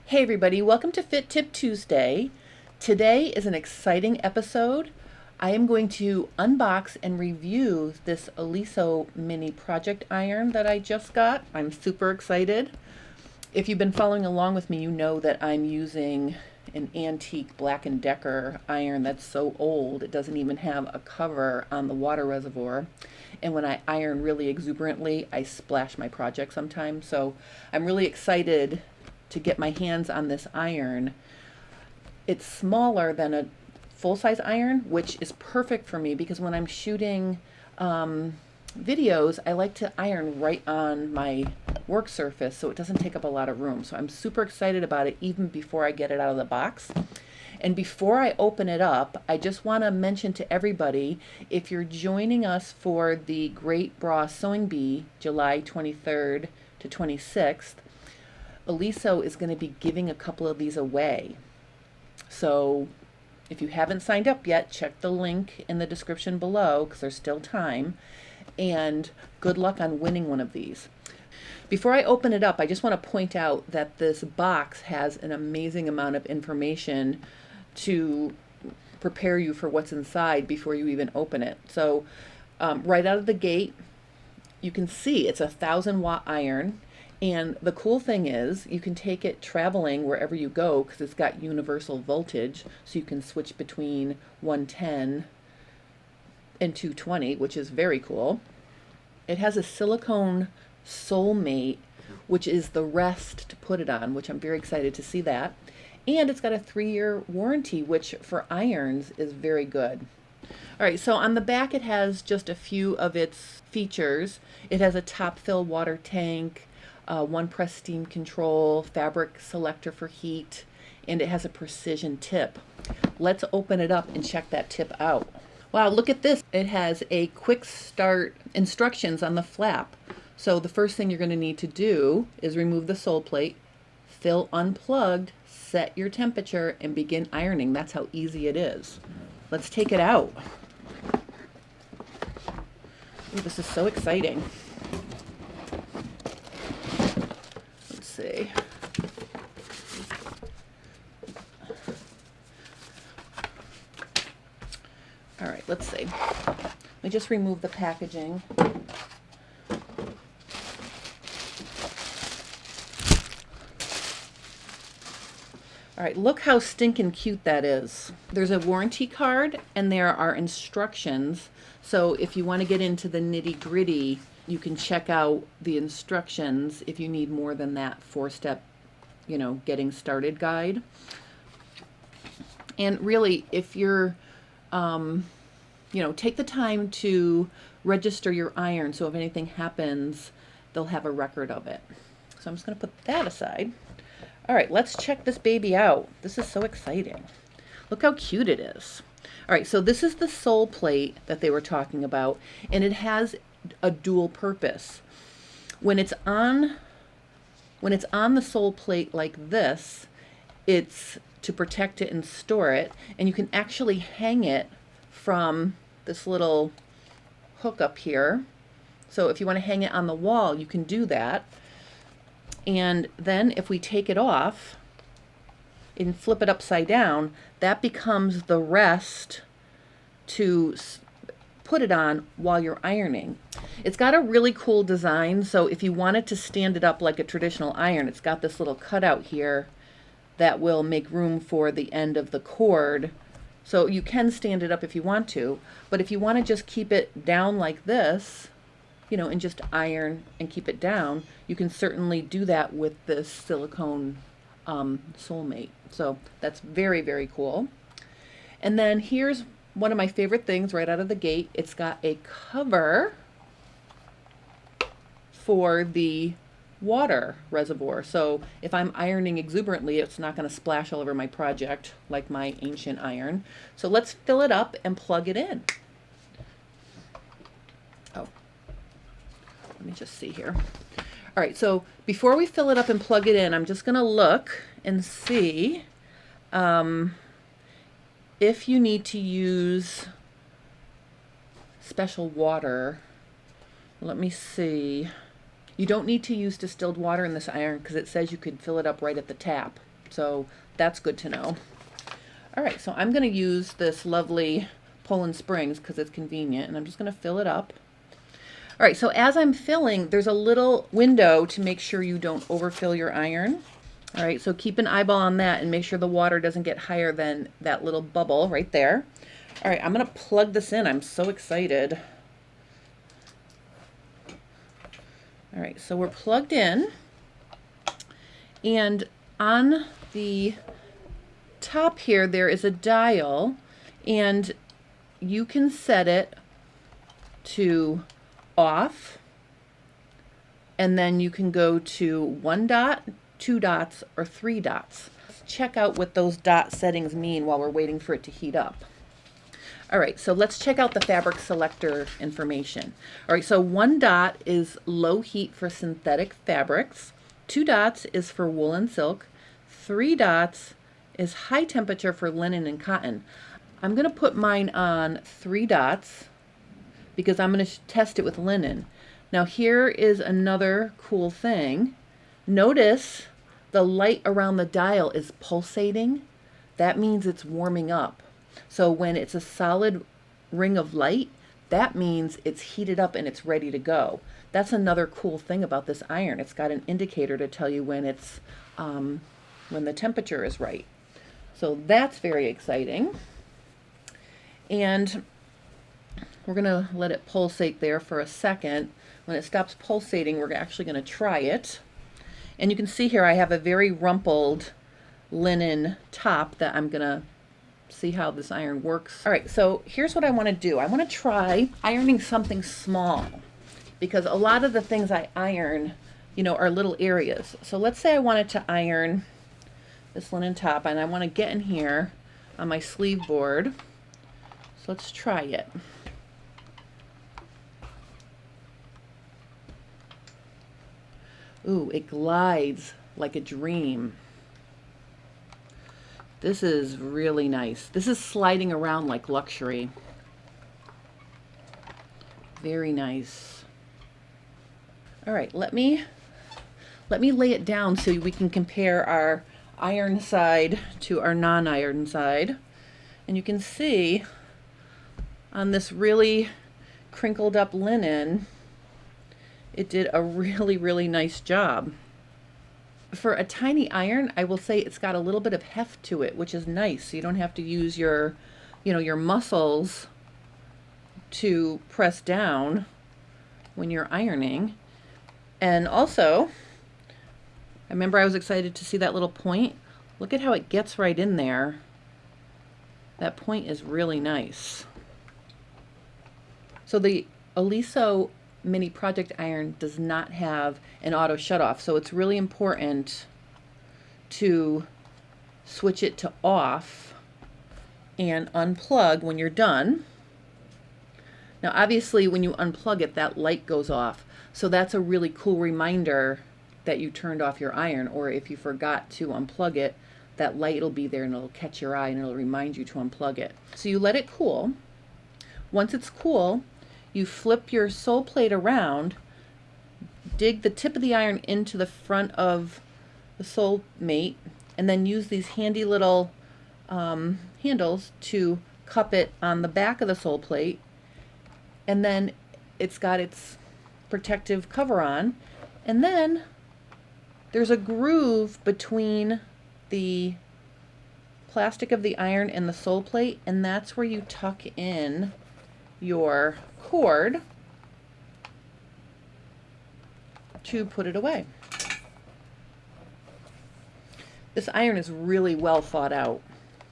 Hey everybody, welcome to Fit Tip Tuesday. Today is an exciting episode. I am going to unbox and review this Oliso Mini Project Iron that I just got. I'm super excited. If you've been following along with me, you know that I'm using an antique Black & Decker iron that's so old it doesn't even have a cover on the water reservoir. And when I iron really exuberantly, I splash my project sometimes. So I'm really excited to get my hands on this iron. It's smaller than a full-size iron, which is perfect for me because when I'm shooting videos, I like to iron right on my work surface so it doesn't take up a lot of room. So I'm super excited about it even before I get it out of the box. And before I open it up, I just want to mention to everybody, if you're joining us for the Great Bra Sewing Bee, July 23rd to 26th, Oliso is going to be giving a couple of these away. So if you haven't signed up yet, check the link in the description below because there's still time. And good luck on winning one of these. Before I open it up, I just want to point out that this box has an amazing amount of information to prepare you for what's inside before you even open it. So right out of the gate, you can see it's a 1,000-watt iron. And the cool thing is you can take it traveling wherever you go because it's got universal voltage, so you can switch between 110 and 220, which is very cool. It has a silicone Soleplate, which is the rest to put it on, which I'm very excited to see that. And it's got a 3-year warranty, which for irons is very good. All right, so on the back it has just a few of its features. It has a top fill water tank, one press steam control, fabric selector for heat, and it has a precision tip. Let's open it up and check that tip out. Wow, look at this. It has a quick start instructions on the flap. So the first thing you're going to need to do is remove the Soleplate, fill unplugged, set your temperature, and begin ironing. That's how easy it is. Let's take it out. Ooh, this is so exciting. See. All right, let's see. Let me just remove the packaging. All right, look how stinking cute that is. There's a warranty card and there are instructions. So if you want to get into the nitty-gritty, you can check out the instructions if you need more than that 4-step, getting started guide. And really, if you're, take the time to register your iron so if anything happens, they'll have a record of it. So I'm just going to put that aside. All right, let's check this baby out. This is so exciting. Look how cute it is. All right, so this is the Soleplate that they were talking about, and it has a dual purpose. When it's on the Soleplate like this, it's to protect it and store it, and you can actually hang it from this little hook up here. So if you want to hang it on the wall, you can do that. And then if we take it off and flip it upside down, that becomes the rest to put it on while you're ironing. It's got a really cool design, so if you wanted to stand it up like a traditional iron, it's got this little cutout here that will make room for the end of the cord. So you can stand it up if you want to, but if you want to just keep it down like this, and just iron and keep it down, you can certainly do that with this silicone Soleplate. So that's very, very cool. And then here's one of my favorite things right out of the gate. It's got a cover for the water reservoir. So if I'm ironing exuberantly, it's not going to splash all over my project like my ancient iron. So let's fill it up and plug it in. Oh, let me just see here. All right, so before we fill it up and plug it in, I'm just going to look and see if you need to use special water. Let me see. You don't need to use distilled water in this iron because it says you could fill it up right at the tap. So that's good to know. All right, so I'm going to use this lovely Poland Springs because it's convenient, and I'm just going to fill it up. All right, so as I'm filling, there's a little window to make sure you don't overfill your iron. All right, so keep an eyeball on that and make sure the water doesn't get higher than that little bubble right there. All right, I'm going to plug this in. I'm so excited. All right, so we're plugged in, and on the top here there is a dial, and you can set it to off, and then you can go to 1 dot, 2 dots, or 3 dots. Let's check out what those dot settings mean while we're waiting for it to heat up. All right, so let's check out the fabric selector information. All right, so 1 dot is low heat for synthetic fabrics. 2 dots is for wool and silk. 3 dots is high temperature for linen and cotton. I'm going to put mine on 3 dots because I'm going to test it with linen. Now here is another cool thing. Notice the light around the dial is pulsating. That means it's warming up. So when it's a solid ring of light, that means it's heated up and it's ready to go. That's another cool thing about this iron. It's got an indicator to tell you when it's when the temperature is right. So that's very exciting. And we're going to let it pulsate there for a second. When it stops pulsating, we're actually going to try it. And you can see here I have a very rumpled linen top that I'm going to see how this iron works. All right, so here's what I want to do. I want to try ironing something small because a lot of the things I iron, you know, are little areas. So let's say I wanted to iron this linen top and I want to get in here on my sleeve board. So let's try it. Ooh, it glides like a dream. This is really nice. This is sliding around like luxury. Very nice. All right, let me lay it down so we can compare our iron side to our non-iron side. And you can see on this really crinkled up linen, it did a really, really nice job. For a tiny iron, I will say it's got a little bit of heft to it, which is nice. So you don't have to use your, you know, your muscles to press down when you're ironing. And also, I remember I was excited to see that little point. Look at how it gets right in there. That point is really nice. So the Oliso Mini Project Iron does not have an auto shutoff, so it's really important to switch it to off and unplug when you're done. Now obviously when you unplug it, that light goes off, so that's a really cool reminder that you turned off your iron, or if you forgot to unplug it, that light will be there and it'll catch your eye and it'll remind you to unplug it. So you let it cool. Once it's cool, you flip your sole plate around, dig the tip of the iron into the front of the sole mate, and then use these handy little handles to cup it on the back of the sole plate. And then it's got its protective cover on. And then there's a groove between the plastic of the iron and the sole plate, and that's where you tuck in your cord to put it away. This iron is really well thought out.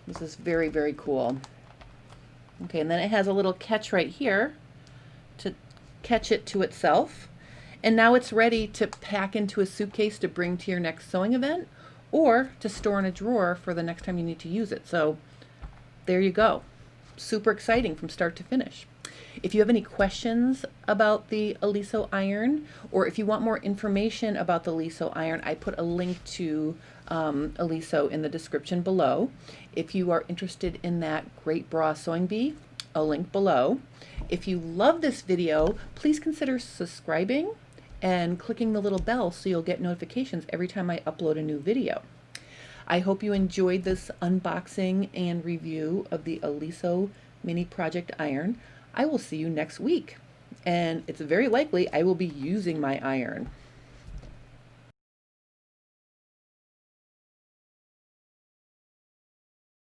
This is very, very cool. Okay, and then it has a little catch right here to catch it to itself. And now it's ready to pack into a suitcase to bring to your next sewing event or to store in a drawer for the next time you need to use it. So there you go. Super exciting from start to finish. If you have any questions about the Oliso iron, or if you want more information about the Oliso iron, I put a link to Oliso in the description below. If you are interested in that great bra sewing bee, a link below. If you love this video, please consider subscribing and clicking the little bell so you'll get notifications every time I upload a new video. I hope you enjoyed this unboxing and review of the Oliso Mini Project Iron. I will see you next week. And it's very likely I will be using my iron.